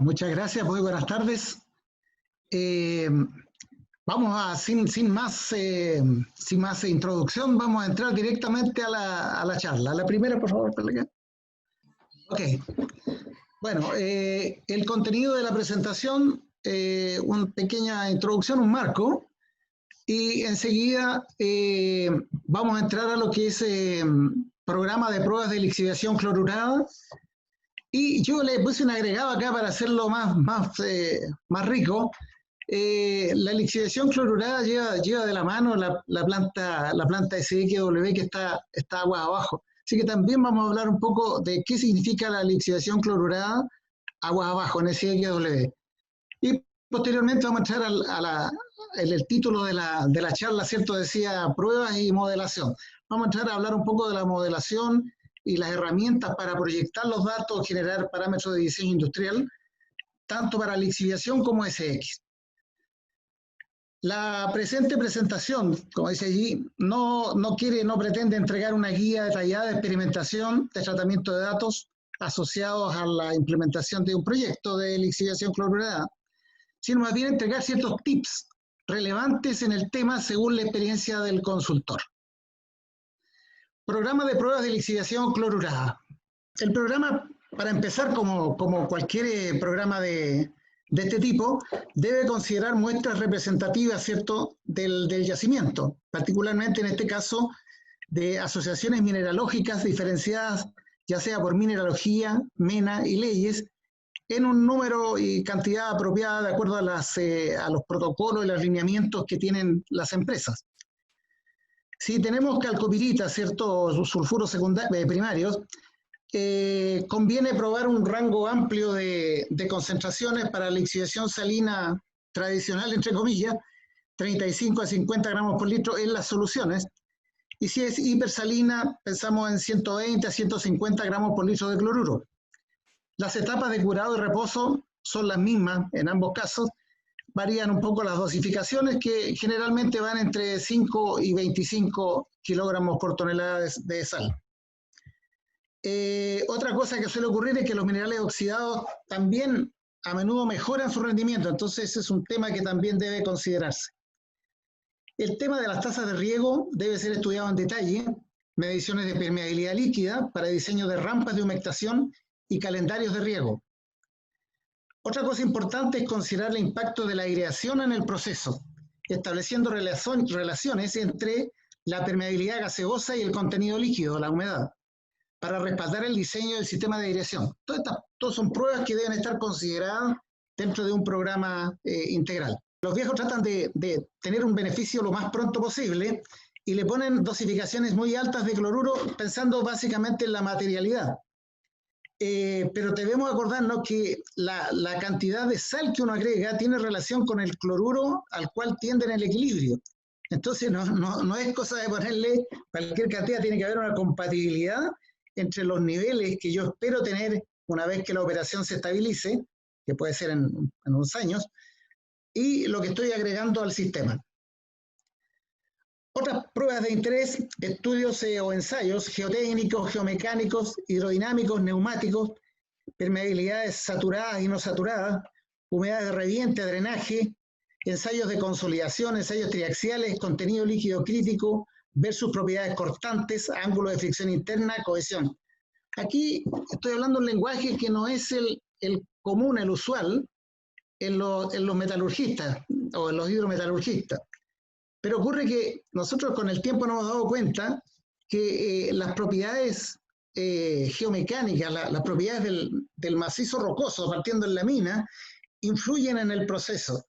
Muchas gracias, muy buenas tardes. Vamos a, sin más introducción, vamos a entrar directamente a la charla. La primera, por favor, Pelega. Ok. Bueno, el contenido de la presentación, una pequeña introducción, un marco, y enseguida vamos a entrar a lo que es programa de pruebas de lixiviación clorurada. Y yo le puse un agregado acá para hacerlo más rico. La lixiviación clorurada lleva de la mano la planta SXW que está aguas abajo. Así que también vamos a hablar un poco de qué significa la lixiviación clorurada aguas abajo en SXW. Y posteriormente vamos a entrar el título de la charla, ¿cierto? Decía pruebas y modelación. Vamos a entrar a hablar un poco de la modelación y las herramientas para proyectar los datos, generar parámetros de diseño industrial, tanto para lixiviación como SX. La presente presentación, como dice allí, no pretende entregar una guía detallada de experimentación de tratamiento de datos asociados a la implementación de un proyecto de lixiviación clorurada, sino más bien entregar ciertos tips relevantes en el tema según la experiencia del consultor. Programa de pruebas de lixiviación clorurada. El programa, para empezar, como cualquier programa de este tipo, debe considerar muestras representativas, ¿cierto?, del yacimiento, particularmente en este caso de asociaciones mineralógicas diferenciadas, ya sea por mineralogía, MENA y leyes, en un número y cantidad apropiada de acuerdo a los protocolos y los lineamientos que tienen las empresas. Si tenemos calcopirita, ¿cierto?, sulfuros primarios, conviene probar un rango amplio de concentraciones para lixiviación salina tradicional, entre comillas, 35 a 50 gramos por litro en las soluciones. Y si es hipersalina, pensamos en 120 a 150 gramos por litro de cloruro. Las etapas de curado y reposo son las mismas en ambos casos. Varían un poco las dosificaciones, que generalmente van entre 5 y 25 kilogramos por tonelada de sal. Otra cosa que suele ocurrir es que los minerales oxidados también a menudo mejoran su rendimiento, entonces ese es un tema que también debe considerarse. El tema de las tasas de riego debe ser estudiado en detalle, mediciones de permeabilidad líquida para diseño de rampas de humectación y calendarios de riego. Otra cosa importante es considerar el impacto de la aireación en el proceso, estableciendo relaciones entre la permeabilidad gaseosa y el contenido líquido, la humedad, para respaldar el diseño del sistema de aireación. Todas son pruebas que deben estar consideradas dentro de un programa integral. Los viejos tratan de tener un beneficio lo más pronto posible y le ponen dosificaciones muy altas de cloruro pensando básicamente en la materialidad. Pero debemos acordarnos que la cantidad de sal que uno agrega tiene relación con el cloruro al cual tiende en el equilibrio. Entonces no es cosa de ponerle cualquier cantidad, tiene que haber una compatibilidad entre los niveles que yo espero tener una vez que la operación se estabilice, que puede ser en unos años, y lo que estoy agregando al sistema. Otras pruebas de interés, estudios o ensayos geotécnicos, geomecánicos, hidrodinámicos, neumáticos, permeabilidades saturadas y no saturadas, humedad de reviente, drenaje, ensayos de consolidación, ensayos triaxiales, contenido líquido crítico versus propiedades cortantes, ángulo de fricción interna, cohesión. Aquí estoy hablando un lenguaje que no es el común, el usual, en los metalurgistas o en los hidrometalurgistas. Pero ocurre que nosotros con el tiempo nos hemos dado cuenta que las propiedades geomecánicas, las propiedades del macizo rocoso partiendo en la mina, influyen en el proceso.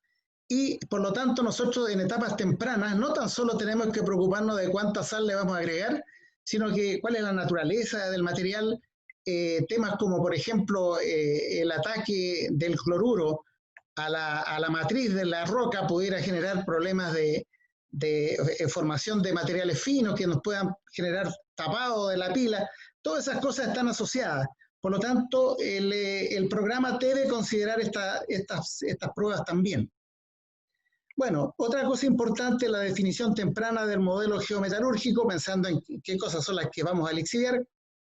Y por lo tanto nosotros en etapas tempranas no tan solo tenemos que preocuparnos de cuánta sal le vamos a agregar, sino que cuál es la naturaleza del material, temas como por ejemplo el ataque del cloruro a la matriz de la roca pudiera generar problemas de formación de materiales finos que nos puedan generar tapado de la pila. Todas esas cosas están asociadas. Por lo tanto, el programa debe considerar estas pruebas también. Bueno, otra cosa importante es la definición temprana del modelo geometalúrgico, pensando en qué cosas son las que vamos a lixiviar,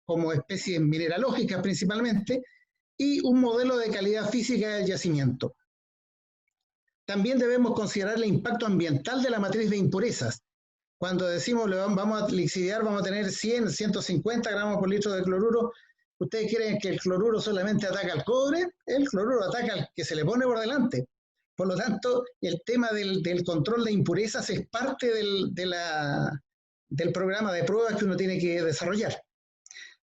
como especies mineralógicas principalmente, y un modelo de calidad física del yacimiento. También debemos considerar el impacto ambiental de la matriz de impurezas. Cuando decimos vamos a lixiviar, vamos a tener 100, 150 gramos por litro de cloruro, ¿ustedes creen que el cloruro solamente ataca al cobre? El cloruro ataca al que se le pone por delante. Por lo tanto, el tema del control de impurezas es parte del programa de pruebas que uno tiene que desarrollar.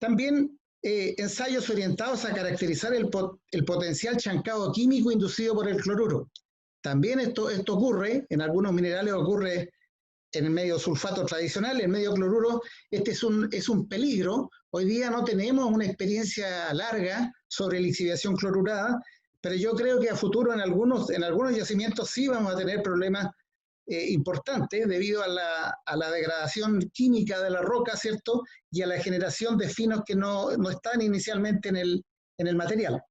También ensayos orientados a caracterizar el potencial chancado químico inducido por el cloruro. También esto ocurre, en algunos minerales ocurre en el medio sulfato tradicional, en el medio cloruro, este es un peligro. Hoy día no tenemos una experiencia larga sobre lixiviación clorurada, pero yo creo que a futuro en algunos yacimientos sí vamos a tener problemas importantes debido a la degradación química de la roca, ¿cierto? Y a la generación de finos que no están inicialmente en el material.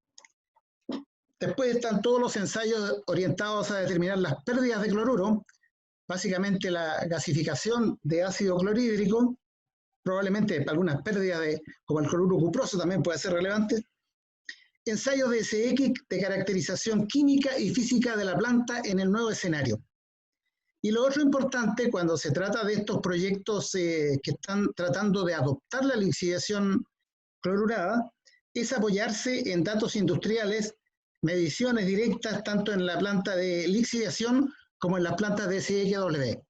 Después están todos los ensayos orientados a determinar las pérdidas de cloruro, básicamente la gasificación de ácido clorhídrico, probablemente algunas pérdidas como el cloruro cuproso también puede ser relevante. Ensayos de SX de caracterización química y física de la planta en el nuevo escenario. Y lo otro importante cuando se trata de estos proyectos que están tratando de adoptar la lixiviación clorurada es apoyarse en datos industriales, mediciones directas tanto en la planta de lixiviación como en las plantas de SXW.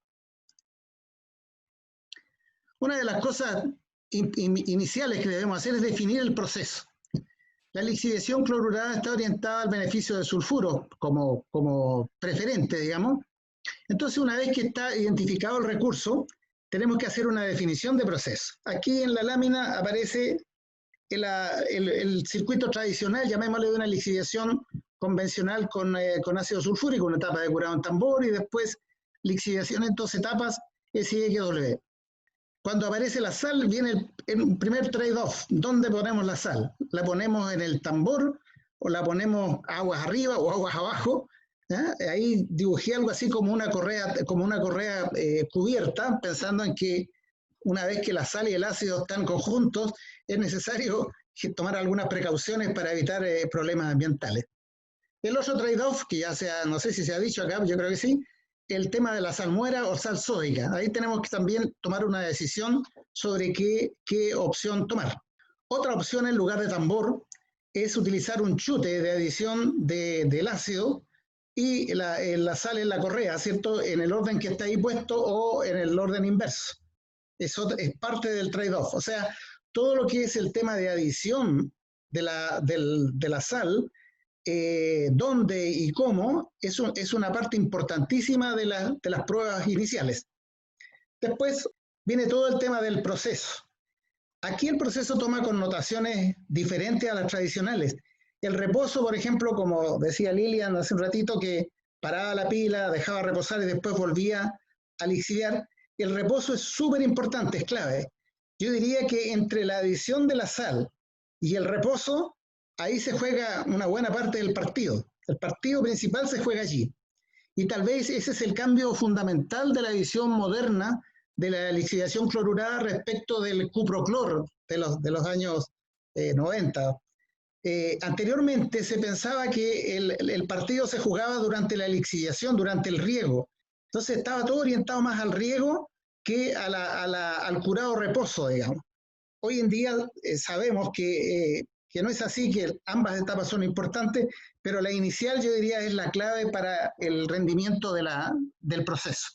Una de las cosas iniciales que debemos hacer es definir el proceso. La lixiviación clorurada está orientada al beneficio del sulfuro como preferente, digamos. Entonces, una vez que está identificado el recurso, tenemos que hacer una definición de proceso. Aquí en la lámina aparece el circuito tradicional, llamémosle de una lixiviación convencional con ácido sulfúrico, una etapa de curado en tambor y después lixiviación en 2 etapas SXW. Cuando aparece la sal, viene el primer trade-off. ¿Dónde ponemos la sal? ¿La ponemos en el tambor o la ponemos aguas arriba o aguas abajo? Ahí dibujé algo así como una correa cubierta, pensando en que una vez que la sal y el ácido están conjuntos, es necesario tomar algunas precauciones para evitar problemas ambientales. El otro trade-off, que no sé si se ha dicho acá, yo creo que sí, el tema de la salmuera o sal sódica. Ahí tenemos que también tomar una decisión sobre qué opción tomar. Otra opción en lugar de tambor es utilizar un chute de adición del ácido y la sal en la correa, ¿cierto? En el orden que está ahí puesto o en el orden inverso. Eso es parte del trade-off. O sea, todo lo que es el tema de adición de la sal, dónde y cómo, es una parte importantísima de las pruebas iniciales. Después viene todo el tema del proceso. Aquí el proceso toma connotaciones diferentes a las tradicionales. El reposo, por ejemplo, como decía Lilian hace un ratito, que paraba la pila, dejaba reposar y después volvía a lixiviar, el reposo es súper importante, es clave. Yo diría que entre la adición de la sal y el reposo, ahí se juega una buena parte del partido. El partido principal se juega allí. Y tal vez ese es el cambio fundamental de la visión moderna de la lixiviación clorurada respecto del cuproclor de los años 90. Anteriormente se pensaba que el partido se jugaba durante la lixiviación, durante el riego. Entonces estaba todo orientado más al riego que al curado reposo, digamos. Hoy en día sabemos que no es así, que ambas etapas son importantes, pero la inicial yo diría es la clave para el rendimiento del proceso.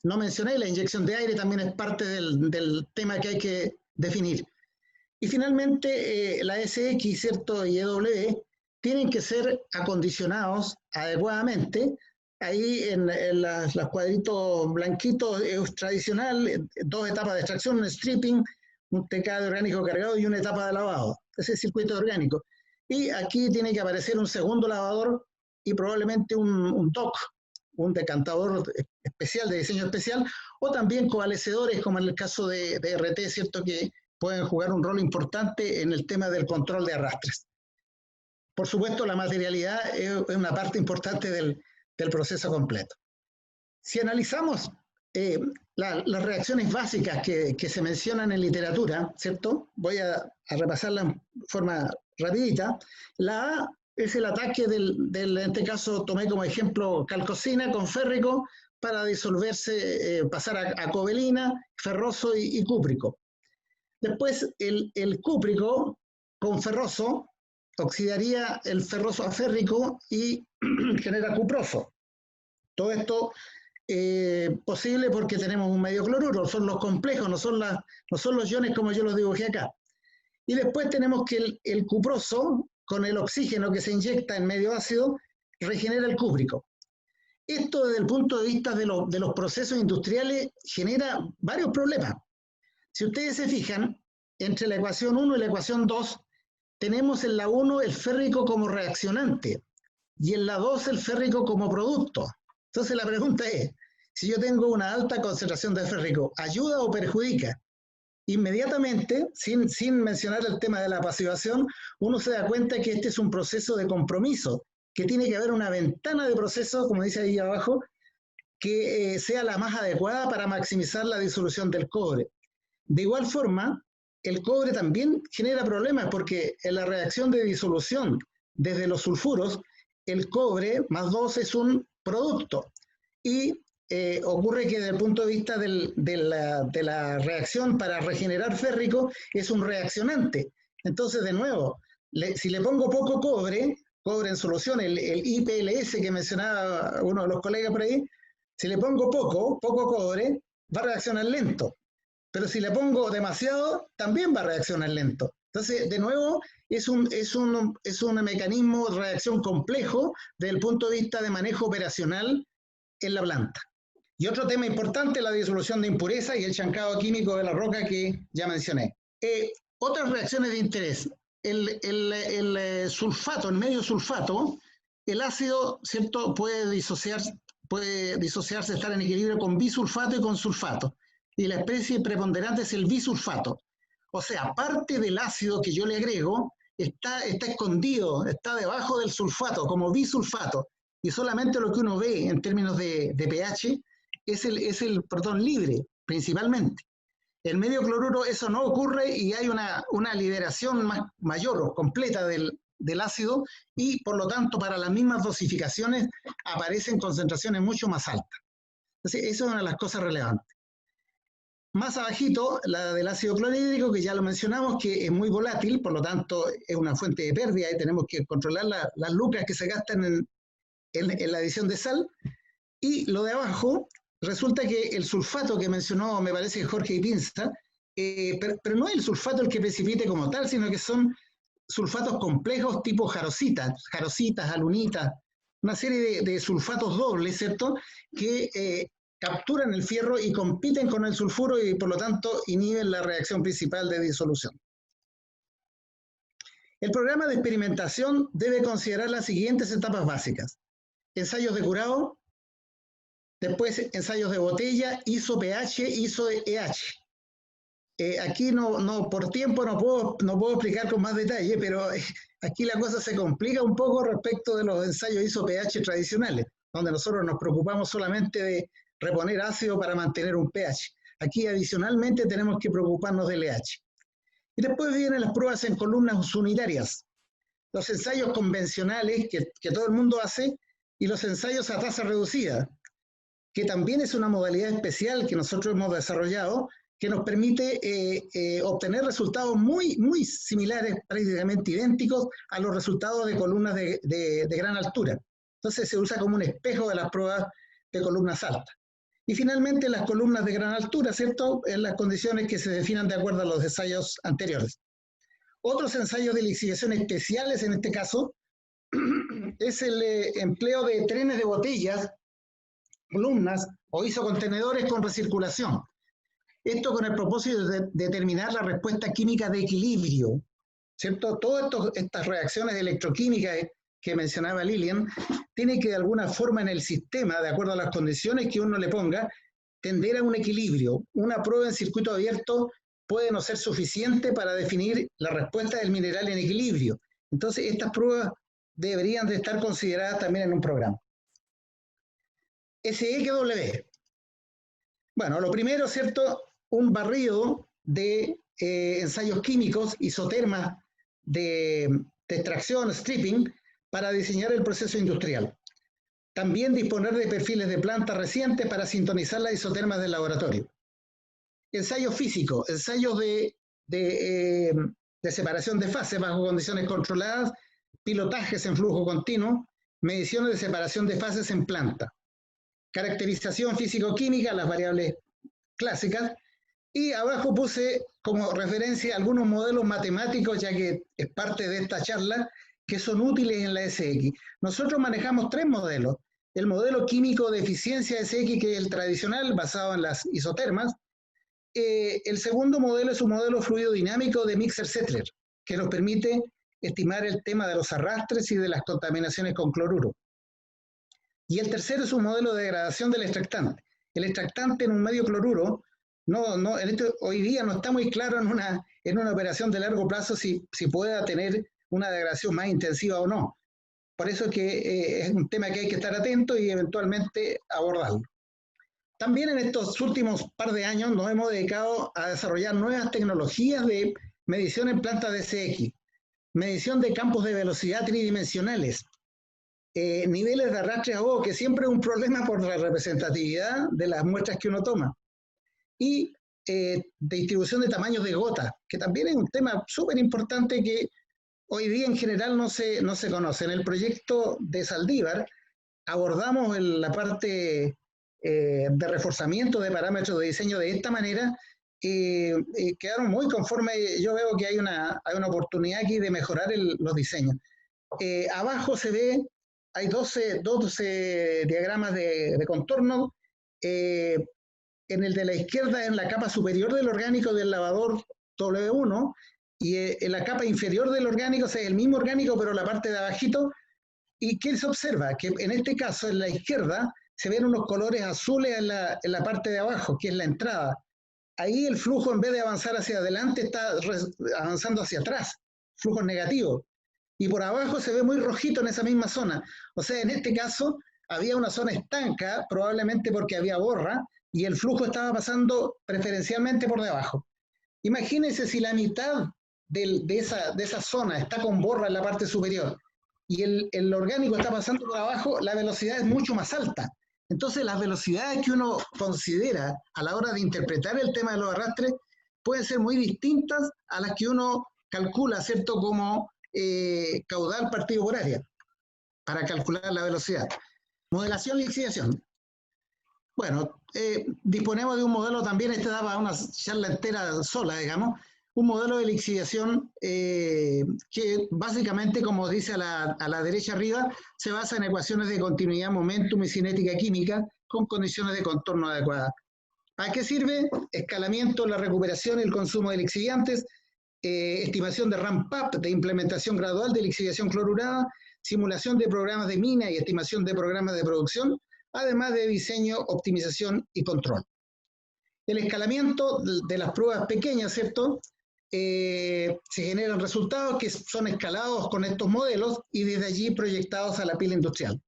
No mencioné, la inyección de aire también es parte del tema que hay que definir. Y finalmente, la SX, ¿cierto? Y EW tienen que ser acondicionados adecuadamente. Ahí en los cuadritos blanquitos es tradicional, 2 etapas de extracción, un stripping, un TK de orgánico cargado y una etapa de lavado. Ese es el circuito orgánico. Y aquí tiene que aparecer un segundo lavador y probablemente un DOC, un decantador especial, de diseño especial, o también coalescedores, como en el caso de RT, ¿cierto? Que pueden jugar un rol importante en el tema del control de arrastres. Por supuesto, la materialidad es una parte importante del proceso completo. Si analizamos las reacciones básicas que se mencionan en literatura, ¿cierto? Voy a repasarlas en forma rapidita. La A es el ataque en este caso tomé como ejemplo calcosina con férrico para disolverse, pasar a cobalina, ferroso y cúprico. Después el cúprico con ferroso oxidaría el ferroso a férrico y genera cuproso. Todo esto posible porque tenemos un medio cloruro, son los complejos, no son los iones como yo los dibujé acá. Y después tenemos que el cuproso, con el oxígeno que se inyecta en medio ácido, regenera el cúprico. Esto desde el punto de vista de los procesos industriales genera varios problemas. Si ustedes se fijan, entre la ecuación 1 y la ecuación 2, tenemos en la 1 el férrico como reaccionante y en la 2 el férrico como producto. Entonces la pregunta es, si yo tengo una alta concentración de férrico, ¿ayuda o perjudica? Inmediatamente, sin mencionar el tema de la pasivación, uno se da cuenta que este es un proceso de compromiso, que tiene que haber una ventana de proceso, como dice ahí abajo, que sea la más adecuada para maximizar la disolución del cobre. De igual forma, el cobre también genera problemas porque en la reacción de disolución desde los sulfuros, el cobre más 2 es un producto y ocurre que desde el punto de vista de la reacción para regenerar férrico es un reaccionante. Entonces, de nuevo, si le pongo poco cobre en solución, el IPLS que mencionaba uno de los colegas por ahí, si le pongo poco cobre, va a reaccionar lento. Pero si le pongo demasiado, también va a reaccionar lento. Entonces, de nuevo, es un mecanismo de reacción complejo desde el punto de vista de manejo operacional en la planta. Y otro tema importante es la disolución de impurezas y el chancado químico de la roca que ya mencioné. Otras reacciones de interés. El sulfato, el medio sulfato, el ácido, ¿cierto?, puede disociarse, estar en equilibrio con bisulfato y con sulfato. Y la especie preponderante es el bisulfato. O sea, parte del ácido que yo le agrego está escondido, está debajo del sulfato, como bisulfato. Y solamente lo que uno ve en términos de pH es el protón libre, principalmente. El medio cloruro eso no ocurre y hay una liberación mayor o completa del ácido y por lo tanto para las mismas dosificaciones aparecen concentraciones mucho más altas. Entonces, eso es una de las cosas relevantes. Más abajito, la del ácido clorhídrico, que ya lo mencionamos, que es muy volátil, por lo tanto es una fuente de pérdida y tenemos que controlar las lucas que se gastan en la adición de sal. Y lo de abajo, resulta que el sulfato que mencionó, me parece, Jorge Ipinza, pero no es el sulfato el que precipite como tal, sino que son sulfatos complejos tipo jarositas, alunitas, una serie de sulfatos dobles, ¿cierto?, que capturan el fierro y compiten con el sulfuro y por lo tanto inhiben la reacción principal de disolución. El programa de experimentación debe considerar las siguientes etapas básicas: ensayos de curado, después ensayos de botella, ISO-pH, ISO-EH. Aquí por tiempo no puedo explicar con más detalle, pero aquí la cosa se complica un poco respecto de los ensayos ISO-pH tradicionales, donde nosotros nos preocupamos solamente de reponer ácido para mantener un pH. Aquí adicionalmente tenemos que preocuparnos del EH. Y después vienen las pruebas en columnas unitarias, los ensayos convencionales que todo el mundo hace y los ensayos a tasa reducida, que también es una modalidad especial que nosotros hemos desarrollado, que nos permite obtener resultados muy, muy similares, prácticamente idénticos a los resultados de columnas de gran altura. Entonces se usa como un espejo de las pruebas de columnas altas. Y finalmente las columnas de gran altura, ¿cierto?, en las condiciones que se definan de acuerdo a los ensayos anteriores. Otros ensayos de lixiviación especiales, en este caso, es el empleo de trenes de botellas, columnas o isocontenedores con recirculación. Esto con el propósito de determinar la respuesta química de equilibrio, ¿cierto? Todas estas reacciones electroquímicas que mencionaba Lilian tienen que de alguna forma en el sistema, de acuerdo a las condiciones que uno le ponga, tender a un equilibrio. Una prueba en circuito abierto puede no ser suficiente para definir la respuesta del mineral en equilibrio. Entonces, estas pruebas deberían de estar consideradas también en un programa. SXW. Bueno, lo primero, ¿cierto? Un barrido de ensayos químicos, isotermas de extracción, stripping, para diseñar el proceso industrial. También disponer de perfiles de planta recientes para sintonizar las isotermas del laboratorio. Ensayos físicos, ensayos de separación de fases bajo condiciones controladas, pilotajes en flujo continuo, mediciones de separación de fases en planta, caracterización físico-química, las variables clásicas, y abajo puse como referencia algunos modelos matemáticos, ya que es parte de esta charla, que son útiles en la SX. Nosotros manejamos 3 modelos. El modelo químico de eficiencia SX, que es el tradicional, basado en las isotermas. El segundo modelo es un modelo fluido dinámico de Mixer-Settler, que nos permite estimar el tema de los arrastres y de las contaminaciones con cloruro. Y el tercero es un modelo de degradación del extractante. El extractante en un medio cloruro, hoy día no está muy claro en una operación de largo plazo si pueda tener una degradación más intensiva o no. Por eso es que es un tema que hay que estar atento y eventualmente abordarlo. También en estos últimos par de años nos hemos dedicado a desarrollar nuevas tecnologías de medición en plantas de SX, medición de campos de velocidad tridimensionales, niveles de arrastre a O, que siempre es un problema por la representatividad de las muestras que uno toma, y distribución de tamaños de gota, que también es un tema súper importante que hoy día en general no se conoce. En el proyecto de Saldívar abordamos la parte de reforzamiento de parámetros de diseño de esta manera, quedaron muy conformes. Yo veo que hay una oportunidad aquí de mejorar los diseños. Abajo se ve, hay 12 diagramas de contorno. En el de la izquierda, en la capa superior del orgánico del lavador W1, y en la capa inferior del orgánico, o sea, el mismo orgánico, pero la parte de abajito. ¿Y qué se observa? Que en este caso, en la izquierda, se ven unos colores azules en la parte de abajo, que es la entrada. Ahí el flujo, en vez de avanzar hacia adelante, está avanzando hacia atrás, flujos negativos. Y por abajo se ve muy rojito en esa misma zona. O sea, en este caso, había una zona estanca, probablemente porque había borra, y el flujo estaba pasando preferencialmente por debajo. Imagínense si la mitad de esa zona está con borra en la parte superior y el orgánico está pasando por abajo, la velocidad es mucho más alta. Entonces, las velocidades que uno considera a la hora de interpretar el tema de los arrastres pueden ser muy distintas a las que uno calcula, ¿cierto?, como caudal partido por área, para calcular la velocidad. Modelación y lixiviación. Bueno, disponemos de un modelo también, este daba una charla entera sola, digamos, un modelo de lixiviación que básicamente, como dice a la derecha arriba, se basa en ecuaciones de continuidad, momentum y cinética química con condiciones de contorno adecuadas. ¿Para qué sirve? Escalamiento, la recuperación y el consumo de lixiviantes, estimación de ramp-up, de implementación gradual de lixiviación clorurada, simulación de programas de mina y estimación de programas de producción, además de diseño, optimización y control. El escalamiento de las pruebas pequeñas, ¿cierto? Se generan resultados que son escalados con estos modelos y desde allí proyectados a la pila industrial.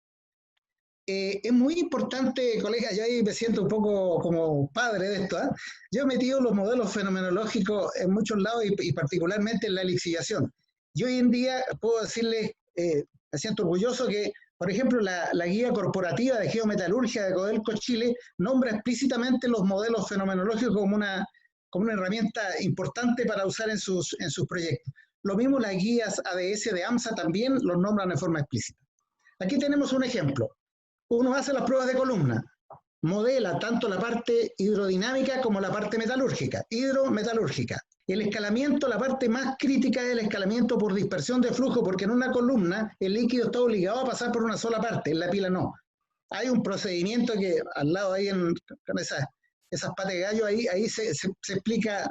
Es muy importante, colegas, yo ahí me siento un poco como padre de esto, ¿eh? Yo he metido los modelos fenomenológicos en muchos lados y particularmente en la lixiviación. Y hoy en día puedo decirles, me siento orgulloso que, por ejemplo, la guía corporativa de geometalurgia de Codelco Chile nombra explícitamente los modelos fenomenológicos como una herramienta importante para usar en sus proyectos. Lo mismo las guías ADS de AMSA también los nombran de forma explícita. Aquí tenemos un ejemplo. Uno hace las pruebas de columna, modela tanto la parte hidrodinámica como la parte metalúrgica, hidrometalúrgica. El escalamiento, la parte más crítica es el escalamiento por dispersión de flujo, porque en una columna el líquido está obligado a pasar por una sola parte, en la pila no. Hay un procedimiento que al lado ahí con esas patas de gallo, ahí se explica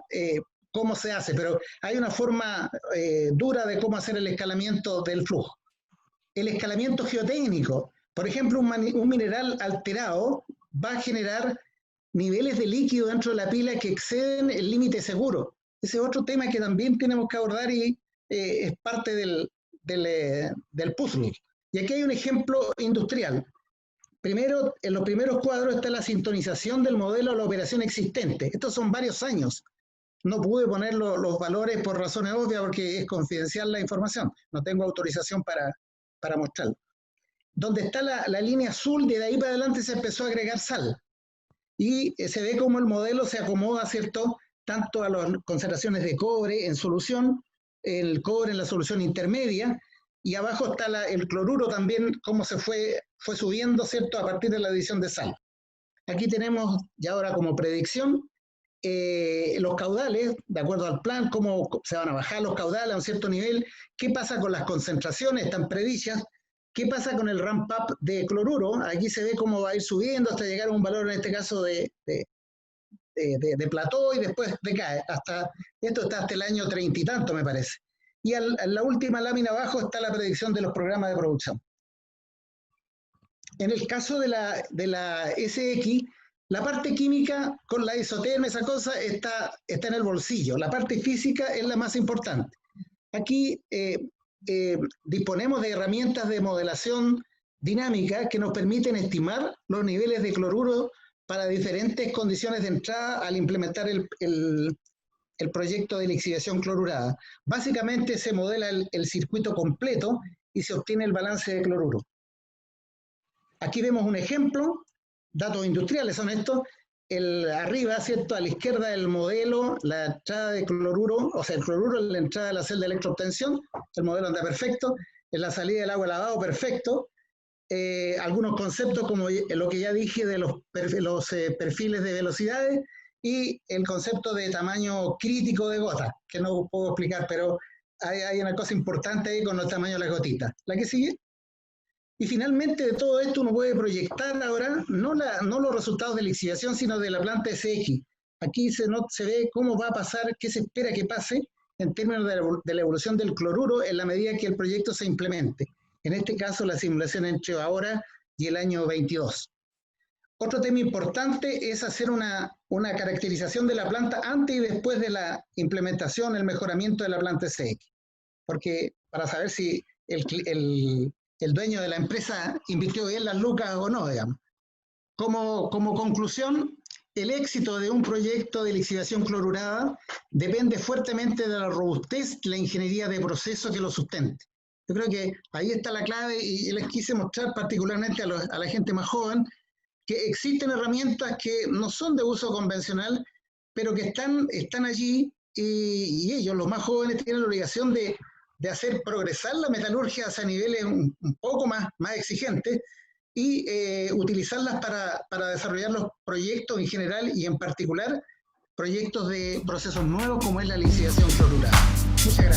cómo se hace, pero hay una forma dura de cómo hacer el escalamiento del flujo. El escalamiento geotécnico. Por ejemplo, un mineral alterado va a generar niveles de líquido dentro de la pila que exceden el límite seguro. Ese es otro tema que también tenemos que abordar y es parte del puzzle. Y aquí hay un ejemplo industrial. Primero, en los primeros cuadros está la sintonización del modelo a la operación existente. Estos son varios años. No pude poner los valores por razones obvias porque es confidencial la información. No tengo autorización para mostrarlo. Donde está la línea azul, de ahí para adelante se empezó a agregar sal. Y se ve cómo el modelo se acomoda, ¿cierto?, tanto a las concentraciones de cobre en solución, el cobre en la solución intermedia, y abajo está el cloruro también, cómo se fue subiendo, ¿cierto?, a partir de la adición de sal. Aquí tenemos ya ahora como predicción los caudales, de acuerdo al plan, cómo se van a bajar los caudales a un cierto nivel, qué pasa con las concentraciones, están predichas, qué pasa con el ramp-up de cloruro, aquí se ve cómo va a ir subiendo hasta llegar a un valor, en este caso, de plató, y después decae. Esto está hasta el año 30 y tanto, me parece. Y en la última lámina abajo está la predicción de los programas de producción. En el caso de la SX, la parte química con la isoterma, esa cosa, está en el bolsillo. La parte física es la más importante. Aquí disponemos de herramientas de modelación dinámica que nos permiten estimar los niveles de cloruro para diferentes condiciones de entrada al implementar el proyecto de lixiviación clorurada. Básicamente se modela el circuito completo y se obtiene el balance de cloruro. Aquí vemos un ejemplo, datos industriales son estos, arriba, ¿cierto?, a la izquierda del modelo, la entrada de cloruro, o sea, el cloruro en la entrada de la celda de electroobtención, el modelo anda perfecto, en la salida del agua lavado, perfecto. Algunos conceptos como lo que ya dije de los perfiles de velocidades y el concepto de tamaño crítico de gota, que no puedo explicar, pero hay una cosa importante ahí con el tamaño de las gotitas. ¿La que sigue? Y finalmente de todo esto uno puede proyectar ahora no los resultados de lixiviación, sino de la planta SX. Aquí se ve cómo va a pasar, qué se espera que pase en términos de la evolución del cloruro en la medida que el proyecto se implemente. En este caso, la simulación entre ahora y el año 22. Otro tema importante es hacer una caracterización de la planta antes y después de la implementación, el mejoramiento de la planta SX. Porque para saber si el dueño de la empresa invirtió bien las lucas o no, digamos. Como conclusión, el éxito de un proyecto de lixiviación clorurada depende fuertemente de la robustez y la ingeniería de proceso que lo sustente. Yo creo que ahí está la clave y les quise mostrar particularmente a la gente más joven que existen herramientas que no son de uso convencional, pero que están allí y ellos, los más jóvenes, tienen la obligación de hacer progresar la metalurgia hacia niveles un poco más exigentes y utilizarlas para desarrollar los proyectos en general y en particular proyectos de procesos nuevos como es la lixiviación clorurada. Muchas gracias.